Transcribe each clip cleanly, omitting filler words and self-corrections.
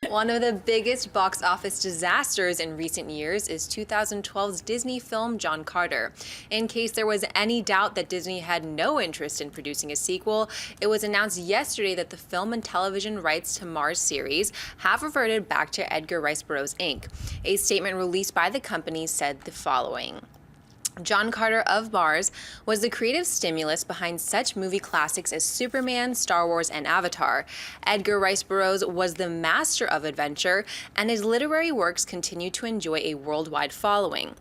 One of the biggest box office disasters in recent years is 2012's Disney film John Carter. In case there was any doubt that Disney had no interest in producing a sequel, it was announced yesterday that the film and television rights to Mars series have reverted back to Edgar Rice Burroughs, Inc. A statement released by the company said the following. John Carter of Mars was the creative stimulus behind such movie classics as Superman, Star Wars, and Avatar. Edgar Rice Burroughs was the master of adventure, and his literary works continue to enjoy a worldwide following.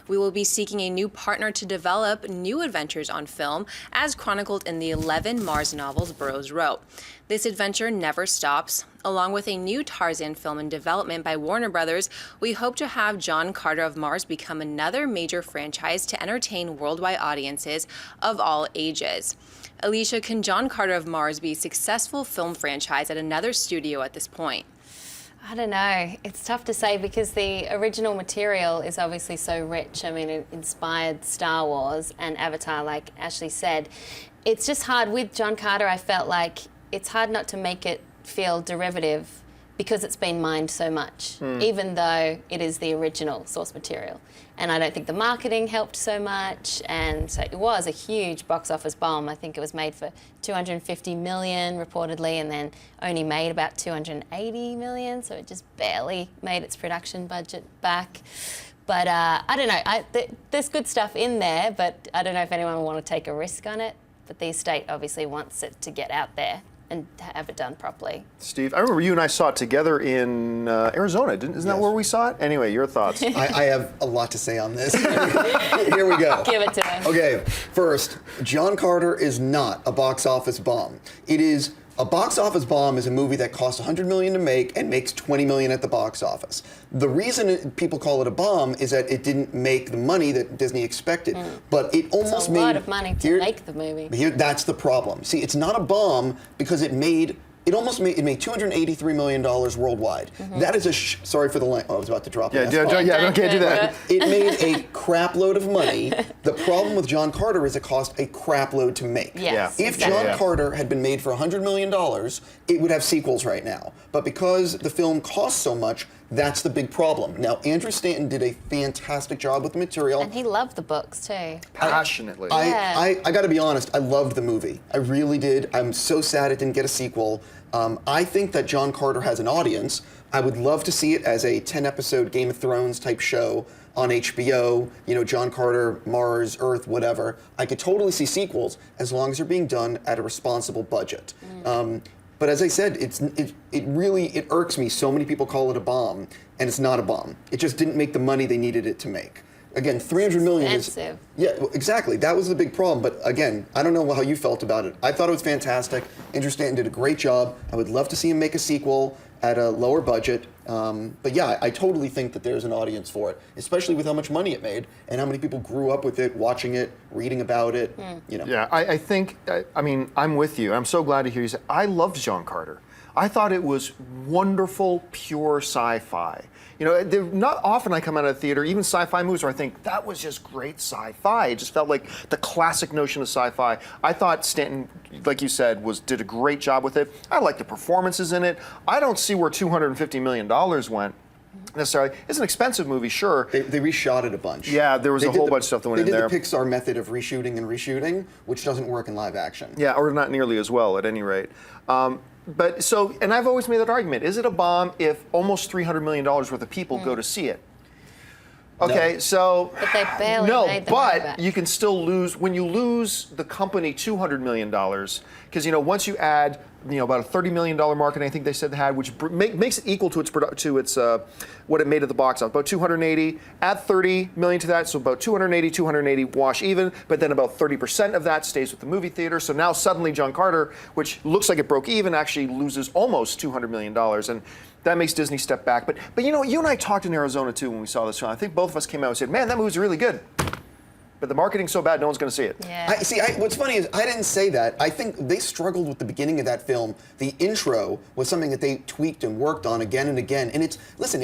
We will be seeking a new partner to develop new adventures on film, as chronicled in the 11 Mars novels Burroughs wrote. This adventure never stops. Along with a new Tarzan film in development by Warner Brothers, we hope to have John Carter of Mars become another major franchise to entertain worldwide audiences of all ages. Alicia, can John Carter of Mars be a successful film franchise at another studio at this point? I don't know. It's tough to say because the original material is obviously so rich. I mean, it inspired Star Wars and Avatar, like Ashley said. It's just hard. With John Carter, I felt like it's hard not to make it feel derivative because it's been mined so much, even though it is the original source material. And I don't think the marketing helped so much, and so it was a huge box office bomb. I think it was made for $250 million reportedly, and then only made about $280 million, so it just barely made its production budget back. But I don't know, there's good stuff in there, but I don't know if anyone will want to take a risk on it. But the estate obviously wants it to get out there and have it done properly. Steve, I remember you and I saw it together in Arizona. Isn't that where we saw it? Anyway, your thoughts. I have a lot to say on this. Here we go. Give it to him. Okay, first, John Carter is not a box office bomb. It is a box office bomb is a movie that costs $100 million to make and makes $20 million at the box office. The reason people call it a bomb is that it didn't make the money that Disney expected, but it almost made... It's a lot of money to make the movie. That's the problem. See, it's not a bomb because it made $283 million worldwide. That is sorry for the line. Oh, I was about to drop it. Don't do that. It made a crap load of money. The problem with John Carter is it cost a crap load to make. Yes, if John Carter had been made for $100 million, it would have sequels right now. But because the film cost so much, that's the big problem. Now, Andrew Stanton did a fantastic job with the material. And he loved the books too. Passionately. I got to be honest, I loved the movie. I really did. I'm so sad it didn't get a sequel. I think that John Carter has an audience. I would love to see it as a 10-episode Game of Thrones type show on HBO, you know, John Carter, Mars, Earth, whatever. I could totally see sequels as long as they're being done at a responsible budget. But as I said, it really irks me. So many people call it a bomb, and it's not a bomb. It just didn't make the money they needed it to make. Again, $300 million is... Yeah, well, exactly. That was the big problem. But again, I don't know how you felt about it. I thought it was fantastic. Andrew Stanton did a great job. I would love to see him make a sequel at a lower budget. But yeah, I totally think that there's an audience for it, especially with how much money it made and how many people grew up with it, watching it, reading about it. You know. Yeah, I think, I mean, I'm with you. I'm so glad to hear you say, I loved John Carter. I thought it was wonderful, pure sci-fi. You know, not often I come out of the theater, even sci-fi movies, where I think, that was just great sci-fi. It just felt like the classic notion of sci-fi. I thought Stanton, like you said, did a great job with it. I like the performances in it. I don't see where $250 million went. Necessarily. It's an expensive movie, sure. They reshot it a bunch. Yeah, there was a whole bunch of stuff that went in there. They did the Pixar method of reshooting and reshooting, which doesn't work in live action. Yeah, or not nearly as well, at any rate. And I've always made that argument. Is it a bomb if almost $300 million worth of people go to see it? Okay, so... But they barely made the money back. You can still lose, when you lose the company $200 million, because, you know, once you add, you know, about a $30 million market, I think they said they had, which makes it equal to its what it made at the box office, about 280. Add 30 million to that, so about 280 wash even, but then about 30% of that stays with the movie theater. So now suddenly John Carter, which looks like it broke even, actually loses almost $200 million, and that makes Disney step back. But you know, you and I talked in Arizona too when we saw this film. I think both of us came out and said, "Man, that movie's really good." But the marketing's so bad, no one's going to see it. Yeah. What's funny is I didn't say that. I think they struggled with the beginning of that film. The intro was something that they tweaked and worked on again and again. And it's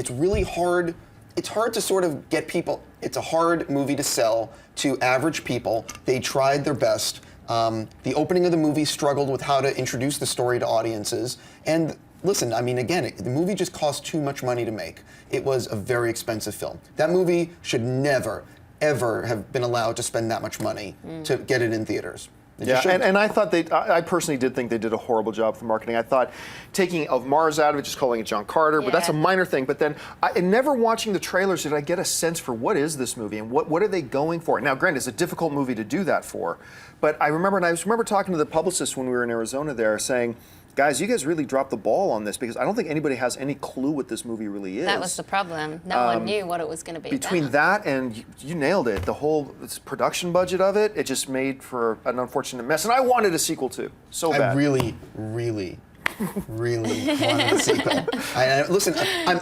really hard. It's hard to sort of get people. It's a hard movie to sell to average people. They tried their best. The opening of the movie struggled with how to introduce the story to audiences. And listen, I mean, again, the movie just cost too much money to make. It was a very expensive film. That movie should never, ever have been allowed to spend that much money to get it in theaters. Yeah, and I thought I personally did think they did a horrible job with the marketing. I thought taking of Mars out of it, just calling it John Carter, but that's a minor thing. But then, in never watching the trailers, did I get a sense for what is this movie and what are they going for? Now, granted, it's a difficult movie to do that for, but I remember talking to the publicist when we were in Arizona there, saying, guys, you guys really dropped the ball on this because I don't think anybody has any clue what this movie really is. That was the problem. No one knew what it was going to be Between about. that and you nailed it, the whole production budget of it, it just made for an unfortunate mess. And I wanted a sequel too, so bad. I really, really wanted a sequel. Listen,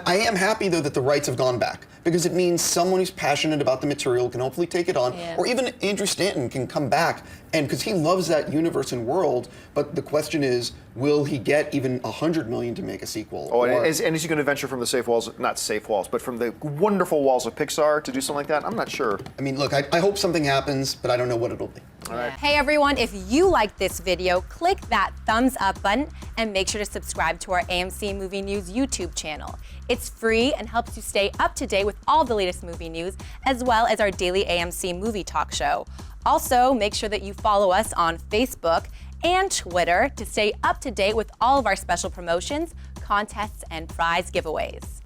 I am happy though that the rights have gone back because it means someone who's passionate about the material can hopefully take it on, or even Andrew Stanton can come back, and because he loves that universe and world. But the question is, will he get even $100 million to make a sequel? Oh, and is he going to venture from the safe walls, not safe walls, but from the wonderful walls of Pixar to do something like that? I'm not sure. I mean, look, I hope something happens, but I don't know what it'll be. All right. Hey everyone, if you liked this video, click that thumbs up button and make sure to subscribe to our AMC Movie News YouTube channel. It's free and helps you stay up to date with all the latest movie news, as well as our daily AMC movie talk show. Also, make sure that you follow us on Facebook and Twitter to stay up to date with all of our special promotions, contests, and prize giveaways.